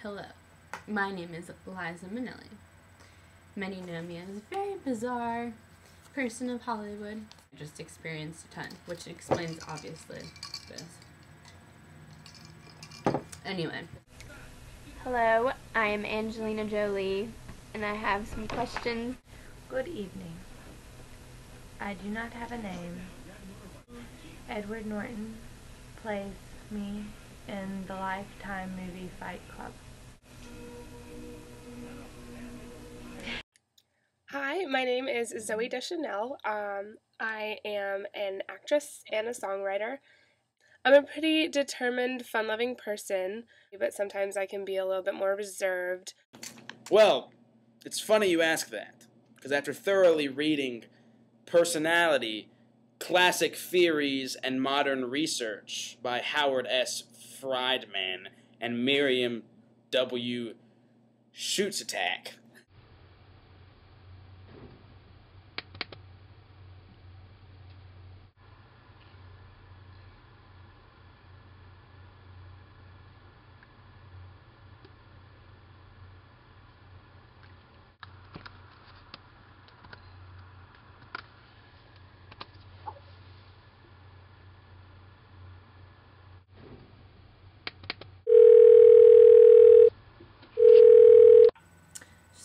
Hello, my name is Liza Minelli. Many know me as a very bizarre person of Hollywood. I just experienced a ton, which explains, obviously, this. Anyway. Hello, I am Angelina Jolie, and I have some questions. Good evening. I do not have a name. Edward Norton plays me in the Lifetime movie Fight Club. Hi, my name is Zooey Deschanel. I am an actress and a songwriter. I'm a pretty determined, fun-loving person, but sometimes I can be a little bit more reserved. Well, it's funny you ask that, because after thoroughly reading Personality, Classic Theories, and Modern Research by Howard S. Friedman and Miriam W. Cusaac,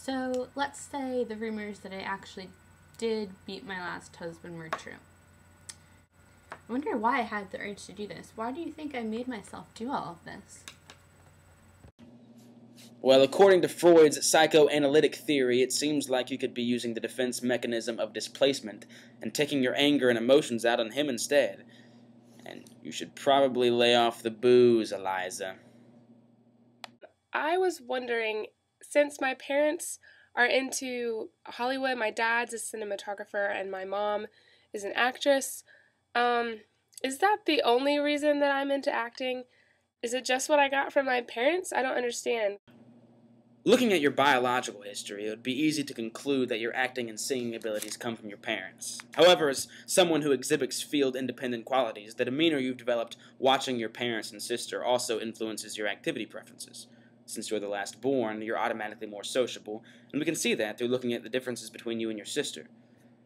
So, let's say the rumors that I actually did beat my last husband were true. I wonder why I had the urge to do this. Why do you think I made myself do all of this? Well, according to Freud's psychoanalytic theory, it seems like you could be using the defense mechanism of displacement and taking your anger and emotions out on him instead. And you should probably lay off the booze, Eliza. I was wondering, since my parents are into Hollywood, my dad's a cinematographer and my mom is an actress, is that the only reason that I'm into acting? Is it just what I got from my parents? I don't understand. Looking at your biological history, it would be easy to conclude that your acting and singing abilities come from your parents. However, as someone who exhibits field-independent qualities, the demeanor you've developed watching your parents and sister also influences your activity preferences. Since you're the last born, you're automatically more sociable, and we can see that through looking at the differences between you and your sister.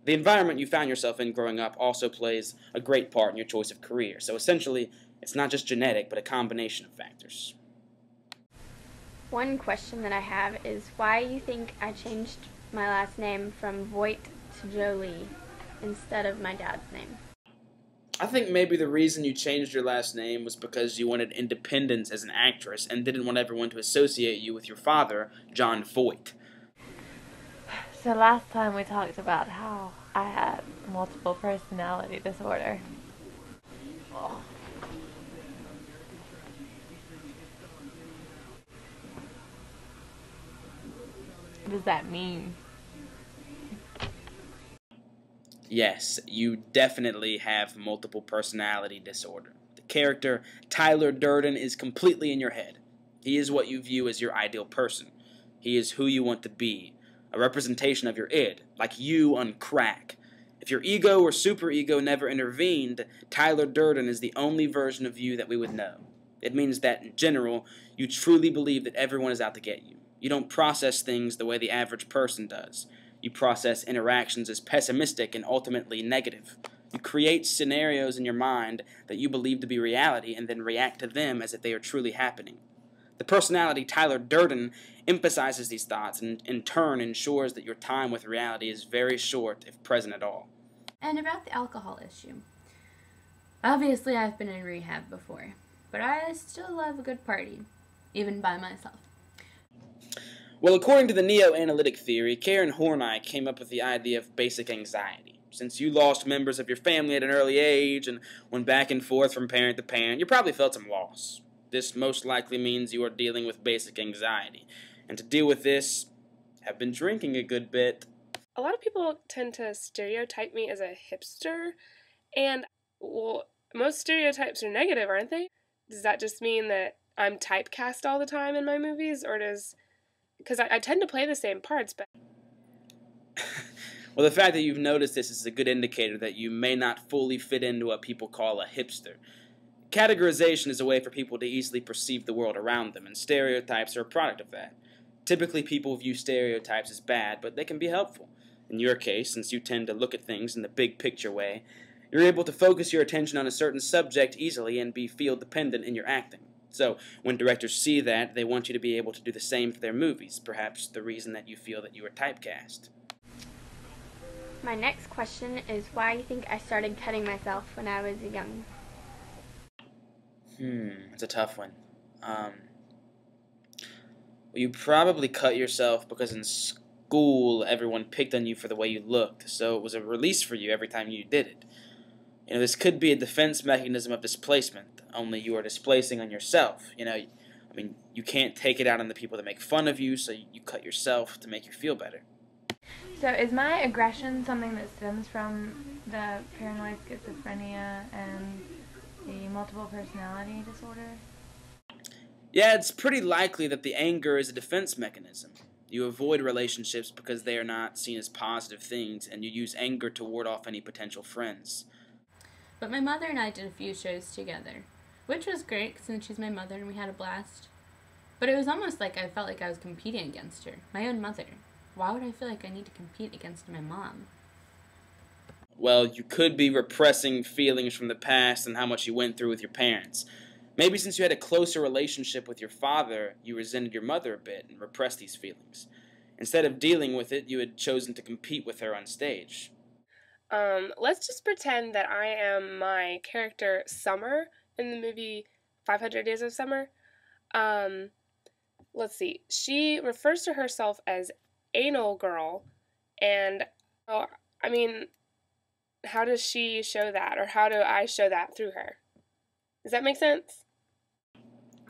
The environment you found yourself in growing up also plays a great part in your choice of career, so essentially, it's not just genetic, but a combination of factors. One question that I have is why you think I changed my last name from Voight to Jolie instead of my dad's name. I think maybe the reason you changed your last name was because you wanted independence as an actress and didn't want everyone to associate you with your father, John Voight. So last time we talked about how I had multiple personality disorder. Oh. What does that mean? Yes, you definitely have multiple personality disorder. The character, Tyler Durden, is completely in your head. He is what you view as your ideal person. He is who you want to be, a representation of your id, like you on crack. If your ego or superego never intervened, Tyler Durden is the only version of you that we would know. It means that, in general, you truly believe that everyone is out to get you. You don't process things the way the average person does. You process interactions as pessimistic and ultimately negative. You create scenarios in your mind that you believe to be reality and then react to them as if they are truly happening. The personality Tyler Durden emphasizes these thoughts and in turn ensures that your time with reality is very short if present at all. And about the alcohol issue. Obviously, I've been in rehab before, but I still love a good party, even by myself. Well, according to the neo-analytic theory, Karen Horney came up with the idea of basic anxiety. Since you lost members of your family at an early age and went back and forth from parent to parent, you probably felt some loss. This most likely means you are dealing with basic anxiety. And to deal with this, have been drinking a good bit. A lot of people tend to stereotype me as a hipster, and, well, most stereotypes are negative, aren't they? Does that just mean that I'm typecast all the time in my movies, or does... Because I tend to play the same parts, but... Well, the fact that you've noticed this is a good indicator that you may not fully fit into what people call a hipster. Categorization is a way for people to easily perceive the world around them, and stereotypes are a product of that. Typically, people view stereotypes as bad, but they can be helpful. In your case, since you tend to look at things in the big picture way, you're able to focus your attention on a certain subject easily and be field-dependent in your acting. So, when directors see that, they want you to be able to do the same for their movies, perhaps the reason that you feel that you are typecast. My next question is why you think I started cutting myself when I was young. It's a tough one. Well, you probably cut yourself because in school everyone picked on you for the way you looked, so it was a release for you every time you did it. You know, this could be a defense mechanism of displacement, only you are displacing on yourself. You know, I mean, you can't take it out on the people that make fun of you, so you cut yourself to make you feel better. So is my aggression something that stems from the paranoid schizophrenia and the multiple personality disorder? Yeah, it's pretty likely that the anger is a defense mechanism. You avoid relationships because they are not seen as positive things, and you use anger to ward off any potential friends. But my mother and I did a few shows together, which was great since she's my mother and we had a blast. But it was almost like I felt like I was competing against her, my own mother. Why would I feel like I need to compete against my mom? Well, you could be repressing feelings from the past and how much you went through with your parents. Maybe since you had a closer relationship with your father, you resented your mother a bit and repressed these feelings. Instead of dealing with it, you had chosen to compete with her on stage. Let's just pretend that I am my character Summer in the movie 500 Days of Summer. Let's see. She refers to herself as Anal Girl, and, I mean, how does she show that, or how do I show that through her? Does that make sense?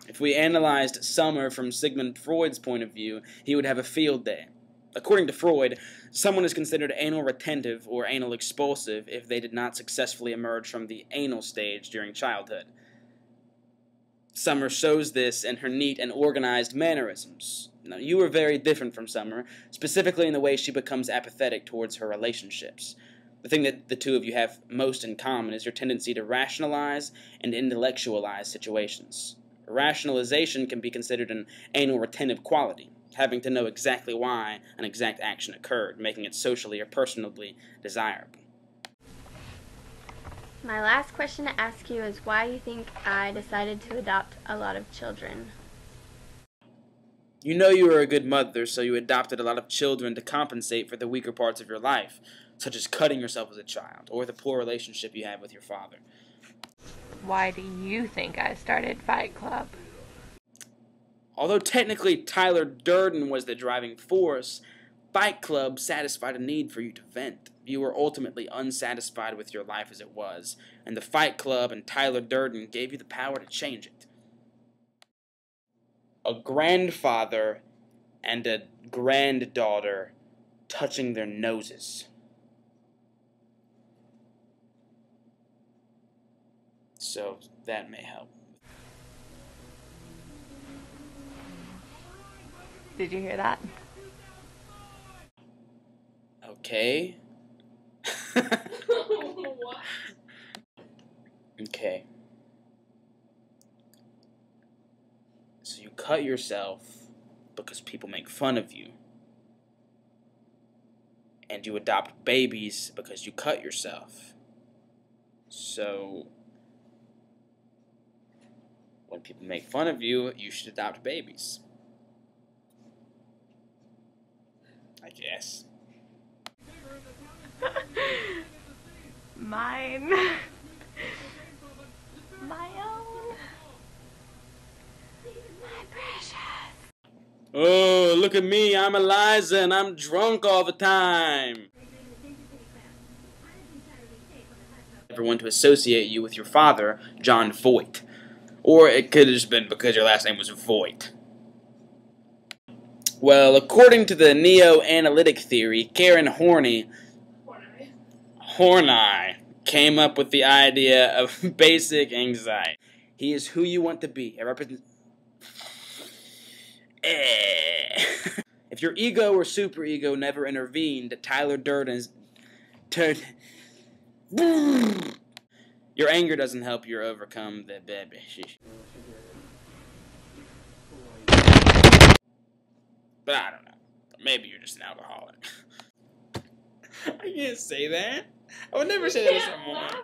If we analyzed Summer from Sigmund Freud's point of view, he would have a field day. According to Freud, someone is considered anal retentive or anal expulsive if they did not successfully emerge from the anal stage during childhood. Summer shows this in her neat and organized mannerisms. Now, you are very different from Summer, specifically in the way she becomes apathetic towards her relationships. The thing that the two of you have most in common is your tendency to rationalize and intellectualize situations. Rationalization can be considered an anal retentive quality, having to know exactly why an exact action occurred, making it socially or personally desirable. My last question to ask you is why you think I decided to adopt a lot of children. You know you are a good mother, so you adopted a lot of children to compensate for the weaker parts of your life, such as cutting yourself as a child, or the poor relationship you have with your father. Why do you think I started Fight Club? Although technically Tyler Durden was the driving force, Fight Club satisfied a need for you to vent. You were ultimately unsatisfied with your life as it was, and the Fight Club and Tyler Durden gave you the power to change it. A grandfather and a granddaughter touching their noses. So that may help. Did you hear that? Okay. Okay. So you cut yourself because people make fun of you. And you adopt babies because you cut yourself. So when people make fun of you, you should adopt babies. I guess. Mine. My own. My precious. Oh, look at me, I'm Liza and I'm drunk all the time. Everyone to associate you with your father, John Voight. Or it could have just been because your last name was Voight. Well, according to the neo-analytic theory, Karen Horney came up with the idea of basic anxiety. He is who you want to be. If your ego or superego never intervened, Tyler Durden's Your anger doesn't help you overcome the baby. But I don't know. Maybe you're just an alcoholic. I can't say that. I would never say that to someone.